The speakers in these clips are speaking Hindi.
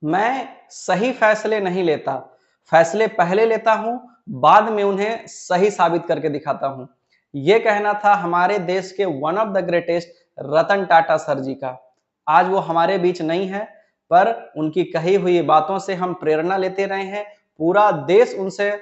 मैं सही फैसले नहीं लेता, फैसले पहले लेता हूं, बाद में उन्हें सही साबित करके दिखाता हूं। यह कहना था हमारे देश के one of the greatest Ratan Tata sir ji का। आज वो हमारे बीच नहीं है, पर उनकी कही हुई बातों से हम प्रेरणा लेते रहे हैं। पूरा देश उनसे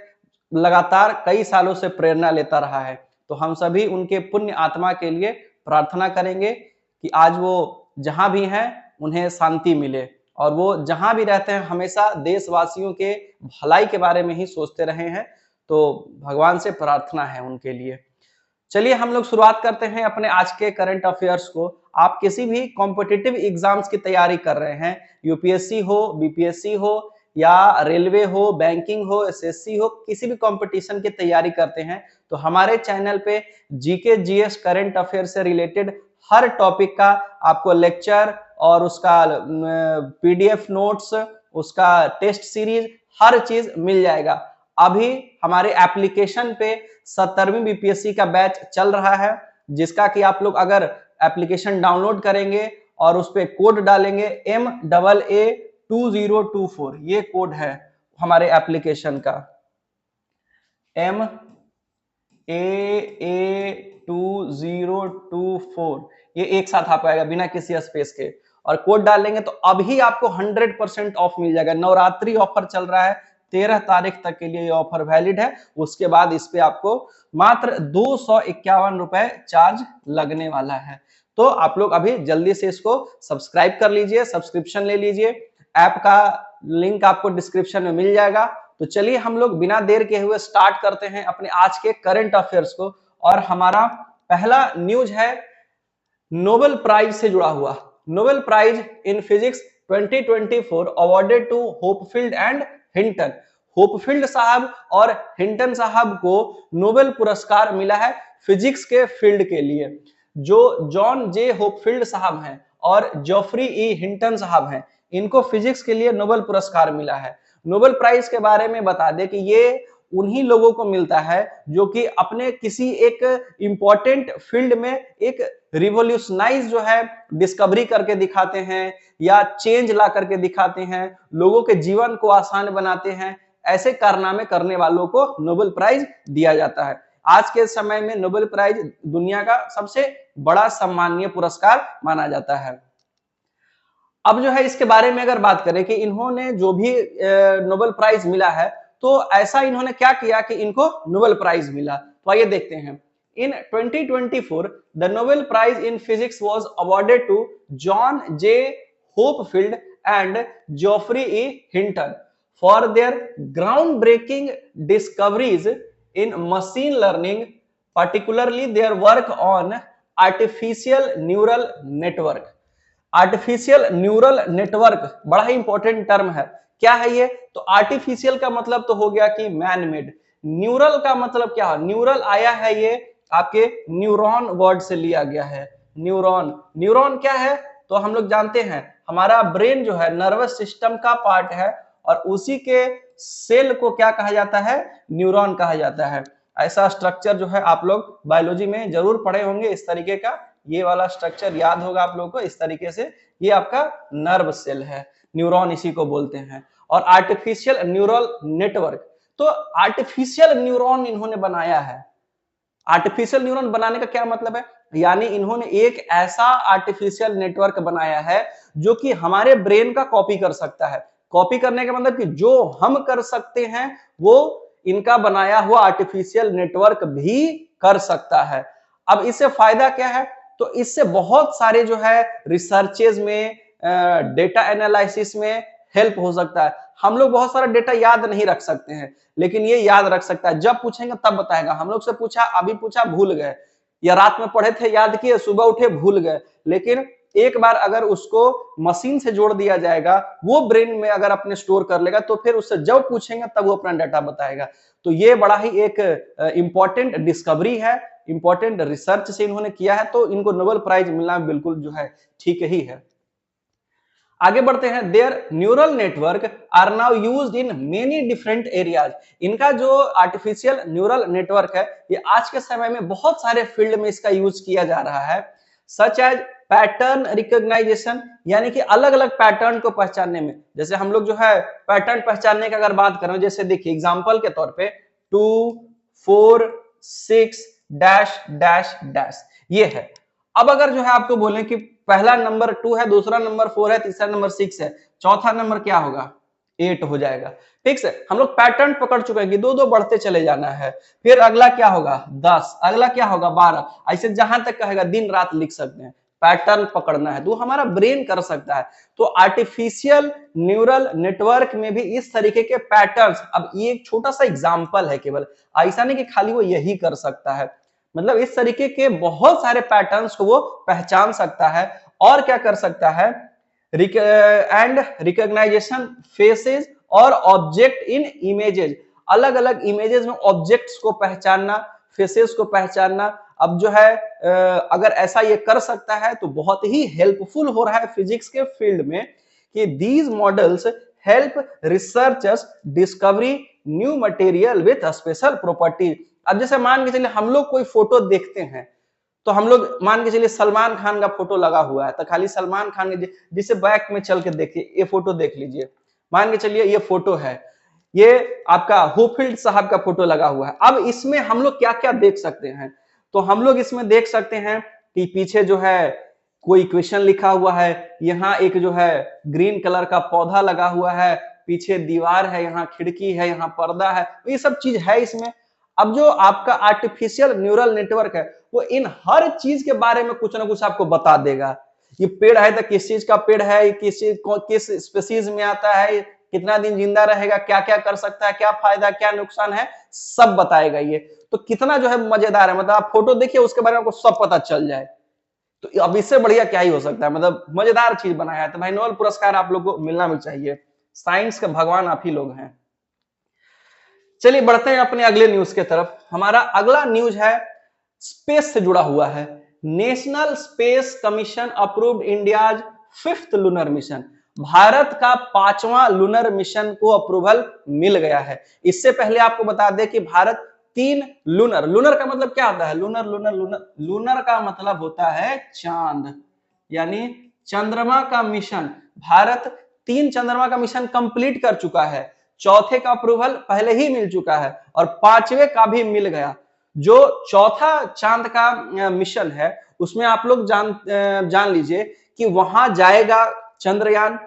लगातार कई सालों से प्रेरणा लेता रहा है। तो हम सभी उनके पुण्य आत्मा के लिए प्रार्थना करेंगे कि आज वो जहां भी हैं उन्हें शांति मिले और वो जहां भी रहते हैं हमेशा देशवासियों के भलाई के बारे में ही सोचते रहे हैं। तो भगवान से प्रार्थना है उनके लिए। चलिए हम लोग शुरुआत करते हैं अपने आज के करंट अफेयर्स को। आप किसी भी कॉम्पिटिटिव एग्जाम्स की तैयारी कर रहे हैं, यूपीएससी हो, बीपीएससी हो या रेलवे हो, बैंकिंग हो, एसएससी हो, किसी भी कंपटीशन की तैयारी करते हैं तो हमारे चैनल पे जीके जीएस करंट अफेयर से रिलेटेड हर टॉपिक का आपको लेक्चर और उसका पीडीएफ नोट्स, उसका टेस्ट सीरीज, हर चीज मिल जाएगा। अभी हमारे एप्लीकेशन पे 70वीं बीपीएससी का बैच चल रहा है, जिसका कि आप लोग अगर एप्लीकेशन डाउनलोड करेंगे और उस पर कोड डालेंगे MAA2024, ये कोड है हमारे एप्लीकेशन का MAA2024, ये एक साथ आ पाएगा बिना किसी स्पेस के, और कोड डालेंगे तो अभी आपको 100% ऑफ मिल जाएगा। नवरात्रि ऑफर चल रहा है, 13 तारीख तक के लिए ये ऑफर वैलिड है। उसके बाद इस पे आपको मात्र 251 रुपए चार्ज लगने वाला है। तो आप लोग अभी जल्दी से इसको सब्सक्राइब कर लीजिए, सब्सक्रिप्शन ले लीजिए। ऐप का लिंक आपको डिस्क्रिप्शन में मिल जाएगा। तो चलिए हम लोग बिना देर के हुए स्टार्ट करते हैं अपने आज के करंट अफेयर्स को। और हमारा पहला न्यूज है नोबेल प्राइज से जुड़ा हुआ। Nobel prize in physics 2024 awarded to Hopfield and Hinton. Hopfield साहब और हिंटन साहब को नोबेल पुरस्कार मिला है फिजिक्स के फील्ड के लिए। जो जॉन जे होपफील्ड साहब हैं और जोफ्री ई हिंटन साहब हैं, इनको फिजिक्स के लिए नोबेल पुरस्कार मिला है। नोबेल प्राइज के बारे में बता दें कि ये उन्हीं लोगों को मिलता है जो कि अपने किसी एक इंपॉर्टेंट फील्ड में एक रिवॉल्यूशनाइज जो है डिस्कवरी करके दिखाते हैं या चेंज ला करके दिखाते हैं, लोगों के जीवन को आसान बनाते हैं। ऐसे कारनामे करने वालों को नोबेल प्राइज दिया जाता है। आज के समय में नोबेल प्राइज दुनिया का सबसे बड़ा सम्मानीय पुरस्कार माना जाता है। अब जो है इसके बारे में अगर बात करें कि इन्होंने जो भी नोबेल प्राइज मिला है, तो ऐसा इन्होंने क्या किया कि इनको नोबेल प्राइज मिला, तो आइए देखते हैं। In 2024 the Nobel prize in physics was awarded to John J Hopfield and Geoffrey E Hinton for their ground breaking discoveries in machine learning, particularly their work on artificial neural network। Artificial neural network बड़ा ही इंपॉर्टेंट टर्म है। क्या है ये? तो आर्टिफिशियल का मतलब तो हो गया कि मैन मेड। न्यूरल का मतलब क्या है? न्यूरल आया है ये आपके न्यूरॉन वर्ड से लिया गया है। न्यूरॉन, न्यूरॉन क्या है? तो हम लोग जानते हैं हमारा ब्रेन जो है नर्वस सिस्टम का पार्ट है और उसी के सेल को क्या कहा जाता है? न्यूरॉन कहा जाता है। ऐसा स्ट्रक्चर जो है आप लोग बायोलॉजी में जरूर पढ़े होंगे इस तरीके का। ये वाला स्ट्रक्चर याद होगा आप लोगों को इस तरीके से। ये आपका नर्व सेल है, न्यूरॉन इसी को बोलते हैं। और आर्टिफिशियल न्यूरल नेटवर्क, तो आर्टिफिशियल न्यूरॉन इन्होंने बनाया है। आर्टिफिशियल न्यूरॉन बनाने का क्या मतलब है? यानी इन्होंने एक ऐसा आर्टिफिशियल नेटवर्क बनाया है जो कि हमारे ब्रेन का कॉपी कर सकता है। कॉपी करने का मतलब कि जो हम कर सकते हैं वो इनका बनाया हुआ आर्टिफिशियल नेटवर्क भी कर सकता है। अब इससे फायदा क्या है? तो इससे बहुत सारे जो है रिसर्चेज में, डेटा एनालिसिस में हेल्प हो सकता है। हम लोग बहुत सारा डेटा याद नहीं रख सकते हैं, लेकिन ये याद रख सकता है। जब पूछेंगे तब बताएगा। हम लोग से पूछा, अभी पूछा, भूल गए, या रात में पढ़े थे याद किए, सुबह उठे भूल गए। लेकिन एक बार अगर उसको मशीन से जोड़ दिया जाएगा, वो ब्रेन में अगर अपने स्टोर कर लेगा, तो फिर उससे जब पूछेंगे तब वो अपना डाटा बताएगा। तो ये बड़ा ही एक इंपॉर्टेंट डिस्कवरी है, इंपॉर्टेंट रिसर्च से इन्होंने किया है, तो इनको नोबेल प्राइज मिलना बिल्कुल जो है ठीक ही है। आगे बढ़ते हैं। There neural network are now used in many different areas. इनका जो आर्टिफिशियल न्यूरल नेटवर्क है, ये आज के समय में बहुत सारे फील्ड में इसका यूज किया जा रहा है। सच एज पैटर्न रिकॉग्नाइजेशन, यानी कि अलग अलग पैटर्न को पहचानने में। जैसे हम लोग जो है पैटर्न पहचानने की अगर बात करें, जैसे देखिए एग्जांपल के तौर पे 2 4 6 डैश डैश डैश ये है। अब अगर जो है आपको बोले कि पहला नंबर 2 है, दूसरा नंबर 4 है, तीसरा नंबर 6 है, चौथा नंबर क्या होगा? 8 हो जाएगा। ठीक से हम लोग पैटर्न पकड़ चुके हैं कि दो दो बढ़ते चले जाना है। फिर अगला क्या होगा? 10, अगला क्या होगा? 12, ऐसे जहां तक कहेगा दिन रात लिख सकते हैं। पैटर्न पकड़ना है तो हमारा ब्रेन कर सकता है। तो आर्टिफिशियल न्यूरल नेटवर्क में भी इस तरीके के पैटर्न्स, अब ये एक छोटा सा एग्जांपल है केवल, ऐसा नहीं कि खाली वो यही कर सकता है, मतलब इस तरीके के बहुत सारे पैटर्न्स को वो पहचान सकता है। और क्या कर सकता है? एंड रिकॉग्नाइजेशन फेसेस और ऑब्जेक्ट इन इमेजेस, अलग अलग इमेजेस में ऑब्जेक्ट्स को पहचानना, फेसेस को पहचानना। अब जो है अगर ऐसा ये कर सकता है तो बहुत ही हेल्पफुल हो रहा है फिजिक्स के फील्ड में कि these models help researchers discovery new material with special property. अब जैसे मान के चलिए हम लोग कोई फोटो देखते हैं तो हम लोग मान के चलिए सलमान खान का फोटो लगा हुआ है तो खाली सलमान खान के, जिसे बैक में चल के देखिए, ये फोटो देख लीजिए, मान के चलिए ये फोटो है, ये आपका होपफील्ड साहब का फोटो लगा हुआ है। अब इसमें हम लोग क्या क्या देख सकते हैं? तो हम लोग इसमें देख सकते हैं कि पीछे जो है कोई इक्वेशन लिखा हुआ है, यहाँ एक जो है ग्रीन कलर का पौधा लगा हुआ है, पीछे दीवार है, यहाँ खिड़की है, यहाँ पर्दा है, तो ये सब चीज है इसमें। अब जो आपका आर्टिफिशियल न्यूरल नेटवर्क है वो इन हर चीज के बारे में कुछ ना कुछ आपको बता देगा। ये पेड़ है तो किस चीज का पेड़ है, किस चीज किस स्पीशीज में आता है, कितना दिन जिंदा रहेगा, क्या क्या कर सकता है, क्या फायदा क्या नुकसान है, सब बताएगा ये। तो कितना जो है मजेदार है, मतलब आप फोटो देखिए उसके बारे में आपको सब पता चल जाए। तो अब इससे बढ़िया क्या ही हो सकता है, मतलब मजेदार चीज बनाया है। तो भाई नोबेल पुरस्कार आप लोग को मिलना भी चाहिए, साइंस के भगवान आप ही लोग हैं। चलिए बढ़ते हैं अपने अगले न्यूज के तरफ। हमारा अगला न्यूज है स्पेस से जुड़ा हुआ है। National space commission approved India's 5th lunar mission. Bharat का 5वां लूनर मिशन को अप्रूवल मिल गया है। इससे पहले आपको बता दें कि भारत 3 लूनर, लूनर का मतलब क्या होता है? लूनर लूनर लूनर लूनर का मतलब होता है चांद, यानी चंद्रमा का मिशन। भारत 3 चंद्रमा का मिशन कंप्लीट कर चुका है, चौथे का अप्रूवल पहले ही मिल चुका है और 5वें का भी मिल गया। जो चौथा चांद का मिशन है उसमें आप लोग जान लीजिए कि वहां जाएगा चंद्रयान,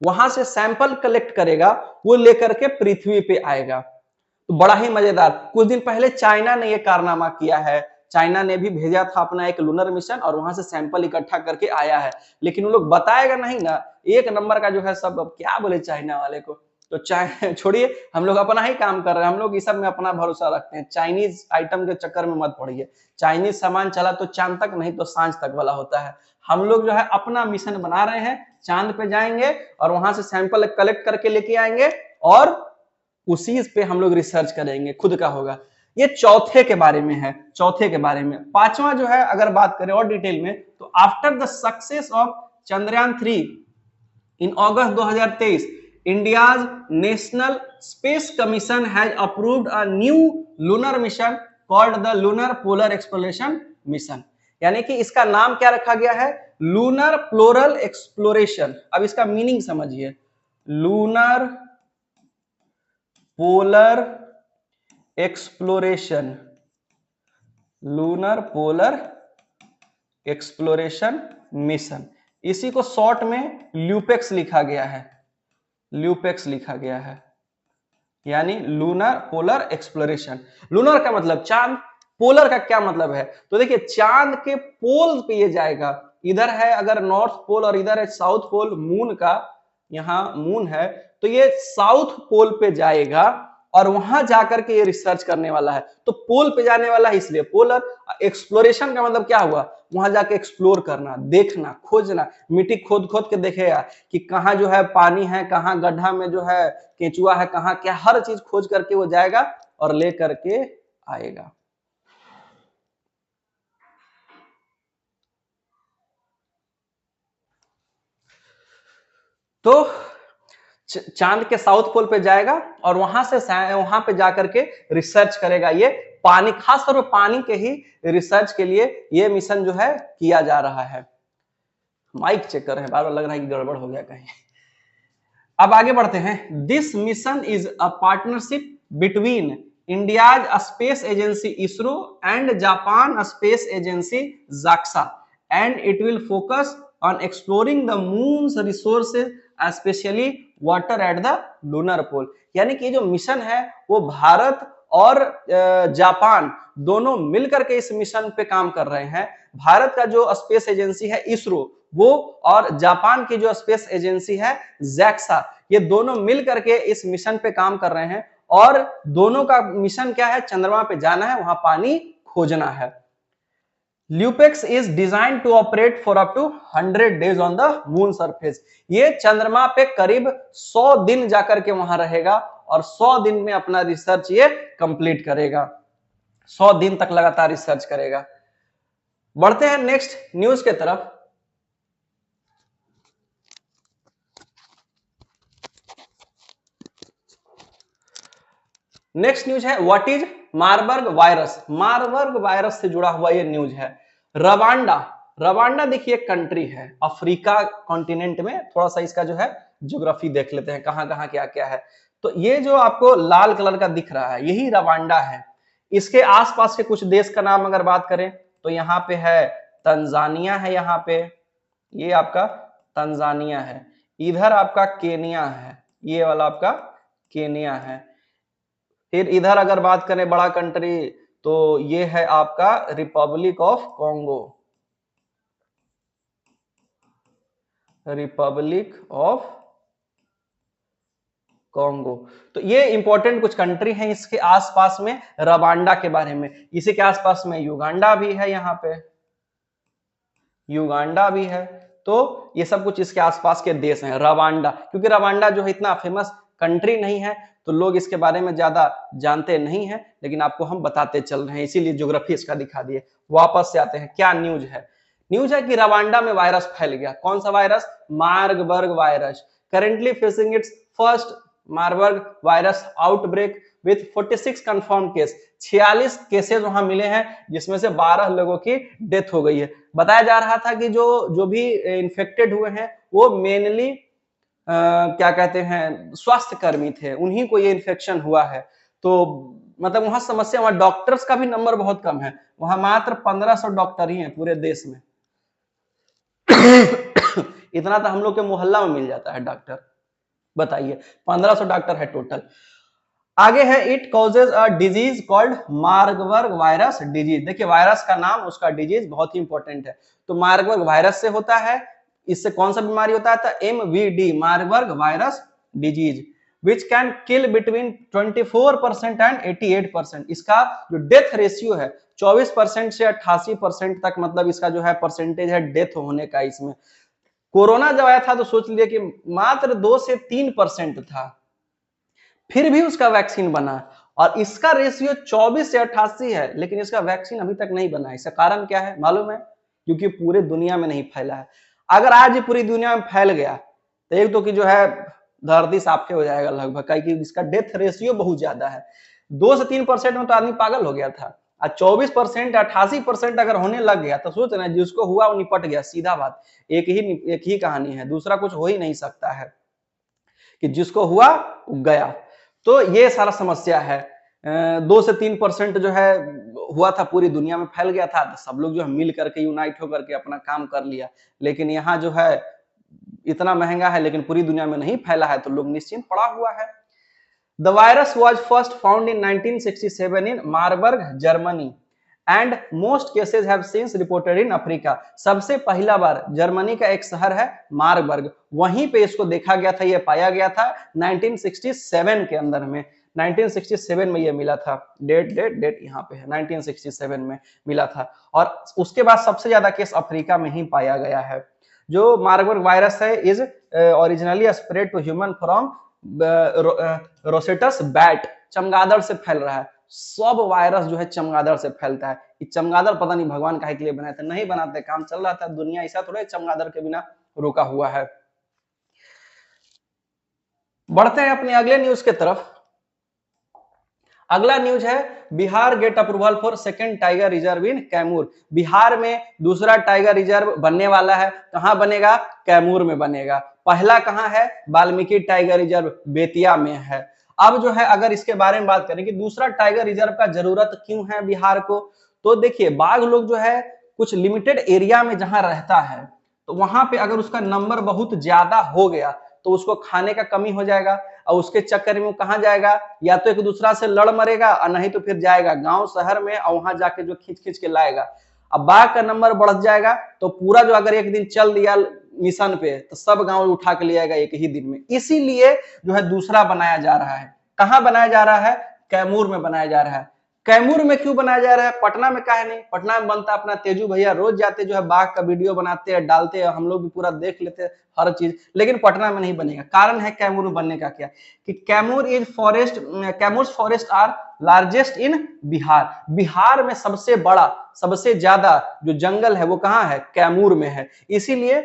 वहां से सैंपल कलेक्ट करेगा, वो लेकर के पृथ्वी पे आएगा। तो बड़ा ही मजेदार। कुछ दिन पहले चाइना ने यह कारनामा किया है, चाइना ने भी भेजा था अपना एक लूनर मिशन और वहां से सैंपल इकट्ठा करके आया है, लेकिन वो लोग बताएगा नहीं ना, एक नंबर का जो है सब। अब क्या बोले चाइना वाले को, तो छोड़िए, हम लोग अपना ही काम कर रहे हैं, हम लोग इस सब में अपना भरोसा रखते हैं। चाइनीज आइटम के चक्कर में मत पड़िए, चाइनीज सामान चला तो चांद तक नहीं तो सांझ तक वाला होता है। हम लोग जो है अपना मिशन बना रहे हैं, चांद पे जाएंगे और वहां से सैंपल कलेक्ट करके लेके आएंगे और उसी पे हम लोग रिसर्च करेंगे, खुद का होगा। ये चौथे के बारे में है, चौथे के बारे में। 5वां जो है अगर बात करें और डिटेल में, तो after the success of Chandrayaan 3 in August 2023 India's National Space Commission has approved a new lunar mission called the Lunar Polar Exploration Mission। यानी कि इसका नाम क्या रखा गया है? Lunar polar exploration. अब इसका मीनिंग समझिए, lunar polar exploration, lunar polar exploration mission, इसी को शॉर्ट में ल्यूपेक्स लिखा गया है, ल्यूपेक्स लिखा गया है, यानी लूनर पोलर एक्सप्लोरेशन। लूनर का मतलब चांद, पोलर का क्या मतलब है? तो देखिए चांद के पोल पे ये जाएगा, इधर है अगर नॉर्थ पोल और इधर है साउथ पोल, मून का, यहाँ मून है, तो ये साउथ पोल पे जाएगा और वहां जाकर के ये रिसर्च करने वाला है। तो पोल पे जाने वाला है इसलिए पोलर। एक्सप्लोरेशन का मतलब क्या हुआ? वहां जाके एक्सप्लोर करना, देखना, खोजना, मिट्टी खोद खोद के देखेगा कि कहाँ जो है पानी है, कहाँ गड्ढा में जो है केंचुआ है, कहाँ क्या, हर चीज खोज करके वो जाएगा और ले करके आएगा। तो चांद के साउथ पोल पे जाएगा और वहां पे जाकर के रिसर्च करेगा। ये पानी, खास तौर पर पानी के ही रिसर्च के लिए ये मिशन जो है किया जा रहा है। माइक चेक कर रहे हैं, बार बार लग रहा है कि गड़बड़ हो गया कहीं। अब आगे बढ़ते हैं। This mission is a partnership between India's space agency ISRO and Japan space agency JAXA and it will focus on exploring the moon's resources specially water at the lunar pole. यानी कि जो मिशन है वो भारत और जापान दोनों मिलकर के इस मिशन पे काम कर रहे हैं। भारत का जो स्पेस एजेंसी है इसरो वो, और जापान की जो स्पेस एजेंसी है जैक्सा, ये दोनों मिल करके इस मिशन पे काम कर रहे हैं। और दोनों का मिशन क्या है? चंद्रमा पे जाना है, वहां पानी खोजना है। LUPEX is design to operate for up to 100 days on the moon surface. ये चंद्रमा पे करीब 100 दिन जाकर के वहां रहेगा और 100 दिन में अपना रिसर्च ये कंप्लीट करेगा। 100 दिन तक लगातार रिसर्च करेगा। बढ़ते हैं नेक्स्ट न्यूज के तरफ। नेक्स्ट न्यूज है what is Marburg virus. Marburg virus से जुड़ा हुआ ये न्यूज है। रवांडा, रवांडा देखिए कंट्री है अफ्रीका कॉन्टिनेंट में। थोड़ा सा इसका जो है ज्योग्राफी देख लेते हैं, कहां कहां क्या क्या है। तो ये जो आपको लाल कलर का दिख रहा है यही रवांडा है। इसके आसपास के कुछ देश का नाम अगर बात करें तो यहाँ पे है तंजानिया है, यहाँ पे ये आपका तंजानिया है, इधर आपका केनिया है, ये वाला आपका केनिया है। फिर इधर अगर बात करें बड़ा कंट्री तो ये है आपका Republic of Congo, Republic of Congo. तो ये इंपॉर्टेंट कुछ कंट्री हैं इसके आसपास में। रवांडा के बारे में, इसी के आसपास में युगांडा भी है, यहाँ पे युगांडा भी है। तो ये सब कुछ इसके आसपास के देश हैं। रवांडा, क्योंकि रवांडा जो है इतना फेमस कंट्री नहीं है तो लोग इसके बारे में ज्यादा जानते नहीं है, लेकिन आपको हम बताते चल रहे हैं, इसीलिए ज्योग्राफी इसका दिखा दिए। वापस से आते हैं, क्या न्यूज है? न्यूज है कि रवांडा में वायरस फैल गया। कौन सा virus? Marburg virus. Currently facing it's first Marburg virus outbreak with 46 confirm case. 46 cases वहां मिले हैं जिसमें से 12 लोगों की डेथ हो गई है। बताया जा रहा था कि जो भी इन्फेक्टेड हुए हैं वो मेनली क्या कहते हैं स्वास्थ्य कर्मी थे, उन्हीं को ये इन्फेक्शन हुआ है। तो मतलब वहां समस्या, वहां डॉक्टर्स का भी नंबर बहुत कम है। वहां मात्र 1500 डॉक्टर ही हैं पूरे देश में। इतना तो हम लोग के मोहल्ला में मिल जाता है डॉक्टर, बताइए 1500 डॉक्टर है टोटल। आगे है it causes a disease called Marburg virus disease. देखिए वायरस का नाम, उसका डिजीज बहुत ही इंपॉर्टेंट है। तो मार्बर्ग वायरस से होता है। इससे कौन सा बीमारी होता है? MVD, Marburg virus disease, which can kill between 24% and 88%। इसका जो डेथ रेशियो है 24% से 88% तक, मतलब इसका जो है परसेंटेज है डेथ होने का। इसमें कोरोना जब आया था तो सोच लिया कि मात्र 2 से 3% था, फिर भी उसका वैक्सीन बना और इसका रेशियो 24 से 88 है, लेकिन इसका वैक्सीन अभी तक नहीं बना। इसका कारण क्या है मालूम है? क्योंकि पूरे दुनिया में नहीं फैला है। अगर आज ये पूरी दुनिया में फैल गया तो एक तो कि जो है धरती साफे हो जाएगा लगभग, क्योंकि इसका डेथ रेशियो बहुत ज्यादा है। 2 से 3% में तो आदमी पागल हो गया था, और 24% 88% अगर होने लग गया तो सोच रहे जिसको हुआ वो निपट गया, सीधा बात। एक ही कहानी है, दूसरा कुछ हो ही नहीं सकता है कि जिसको हुआ गया। तो ये सारा समस्या है। 2 से 3% जो है हुआ था, पूरी दुनिया में फैल गया था, तो सब लोग जो है मिल करके यूनाइट होकर के अपना काम कर लिया। लेकिन यहाँ जो है इतना महंगा है लेकिन पूरी दुनिया में नहीं फैला है, तो लोग निश्चिंत पड़ा हुआ है। The virus was first found in 1967 in Marburg Germany and most cases have since reported in Africa. सबसे पहला बार जर्मनी का एक शहर है मार्बर्ग, वहीं पे इसको देखा गया था, ये पाया गया था 1967 के अंदर में। 1967 में ये मिला था। डेट यहाँ पे है, 1967 में मिला था। और उसके बाद सबसे ज्यादा केस अफ्रीका में ही पाया गया है। जो मार्बर्ग वायरस है is originally spread to human from Rousettus bat, चमगादड़ से फैल रहा है। सब वायरस जो है चमगादड़ से फैलता है। ये चमगादड़ पता नहीं भगवान काहे के लिए बनाए थे, नहीं बनाते, काम चल रहा था, दुनिया ऐसा थोड़ा चमगादड़ के बिना रुका हुआ है। बढ़ते हैं अपने अगले न्यूज के तरफ। अगला न्यूज है Bihar get approval for second tiger reserve in Kaimur. Bihar में दूसरा टाइगर रिजर्व बनने वाला है। कहां बनेगा? कैमूर में बनेगा। पहला कहां है? वाल्मीकि टाइगर रिजर्व बेतिया में है। अब जो है अगर इसके बारे में बात करें कि दूसरा टाइगर रिजर्व का जरूरत क्यों है बिहार को, तो देखिए बाघ लोग जो है कुछ लिमिटेड एरिया में जहां रहता है तो वहां पे अगर उसका नंबर बहुत ज्यादा हो गया तो उसको खाने का कमी हो जाएगा और उसके चक्कर में वो कहां जाएगा? या तो एक दूसरा से लड़ मरेगा और नहीं तो फिर जाएगा गांव शहर में और वहां जाके जो खींच खींच के लाएगा। अब बाघ का नंबर बढ़ जाएगा तो पूरा जो अगर एक दिन चल दिया मिशन पे तो सब गांव उठा के ले आएगा एक ही दिन में। इसीलिए जो है दूसरा बनाया जा रहा है। कहां बनाया जा रहा है? कैमूर में बनाया जा रहा है। कैमूर में क्यों बनाया जा रहा है? पटना में काहे नहीं? पटना में बनता अपना तेजू भैया रोज जाते जो है बाघ का वीडियो बनाते हैं, डालते हैं, हम लोग भी पूरा देख लेते हैं हर चीज, लेकिन पटना में नहीं बनेगा। कारण है कैमूर में बनने का क्या कि Kaimur forest are largest in Bihar. Bihar में सबसे बड़ा सबसे ज्यादा जो जंगल है वो कहाँ है? कैमूर में है। इसीलिए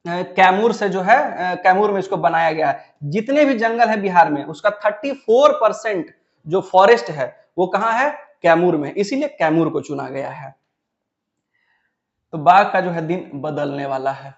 कैमूर से जो है कैमूर में इसको बनाया गया है। जितने भी जंगल है बिहार में उसका 34% जो फॉरेस्ट है वो कहां है? कैमूर में। इसीलिए कैमूर को चुना गया है। तो बाघ का जो है दिन बदलने वाला है।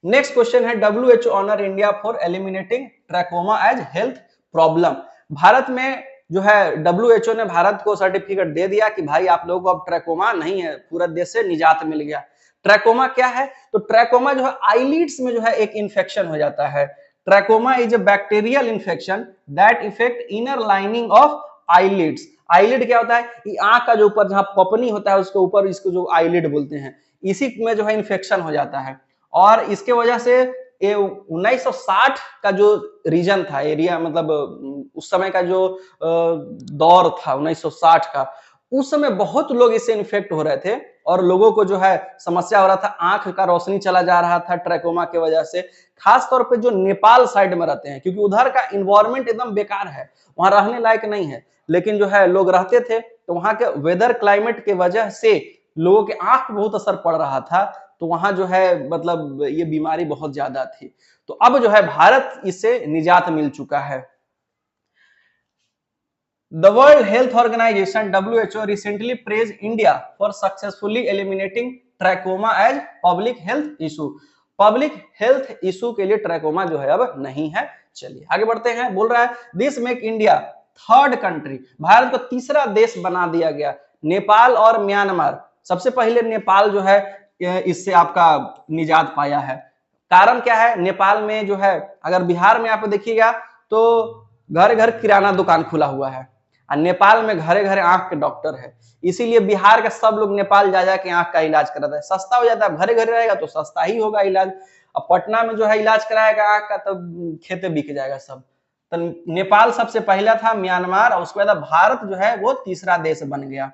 नेक्स्ट क्वेश्चन है WHO honour India for eliminating trachoma as health problem. Bharat में जो है WHO ने भारत को सर्टिफिकेट दे दिया कि भाई आप लोगों को अब ट्रैकोमा नहीं है, पूरा देश से निजात मिल गया। ट्रैकोमा क्या है? तो ट्रैकोमा जो है आईलिड्स में जो है एक इंफेक्शन हो जाता है। Trachoma is a bacterial infection that effect inner lining of eyelids. Eyelid क्या होता है? ये आंख का जो ऊपर जहां पपनी होता है उसके ऊपर इसको जो आईलिड बोलते हैं, इसी में जो है इंफेक्शन हो जाता है। और इसके वजह से ये 1960 का जो रीजन था, एरिया मतलब उस समय का जो दौर था 1960 का, उस समय बहुत लोग इससे इन्फेक्ट हो रहे थे और लोगों को जो है समस्या हो रहा था, आंख का रोशनी चला जा रहा था ट्रैकोमा की वजह से। खास तौर पे जो नेपाल साइड में रहते हैं, क्योंकि उधर का इन्वायरमेंट एकदम बेकार है, वहां रहने लायक नहीं है, लेकिन जो है लोग रहते थे तो वहां के वेदर क्लाइमेट के वजह से लोगों के आंख पे बहुत असर पड़ रहा था, तो वहां जो है मतलब ये बीमारी बहुत ज्यादा थी। तो अब जो है भारत इससे निजात मिल चुका है। The World Health Organization (WHO) recently praised India for successfully eliminating trachoma as public health issue. Public health issue के लिए ट्रैकोमा जो है अब नहीं है। चलिए आगे बढ़ते हैं। बोल रहा है this make India third country, Bharat को तीसरा देश बना दिया गया। नेपाल और म्यांमार, सबसे पहले नेपाल जो है इससे आपका निजात पाया है। कारण क्या है? नेपाल में जो है अगर बिहार में आप देखिएगा तो घर घर किराना दुकान खुला हुआ है और नेपाल में घरे घरे आंख के डॉक्टर है। इसीलिए बिहार के सब लोग नेपाल जा जाके आंख का इलाज कराता है, सस्ता हो जाता है। घरे घरे रहेगा तो सस्ता ही होगा इलाज। अब पटना में जो है इलाज कराएगा आंख का तो खेते बिक जाएगा सब। तो नेपाल सबसे पहला था, म्यांमार, और उसके बाद भारत जो है वो तीसरा देश बन गया।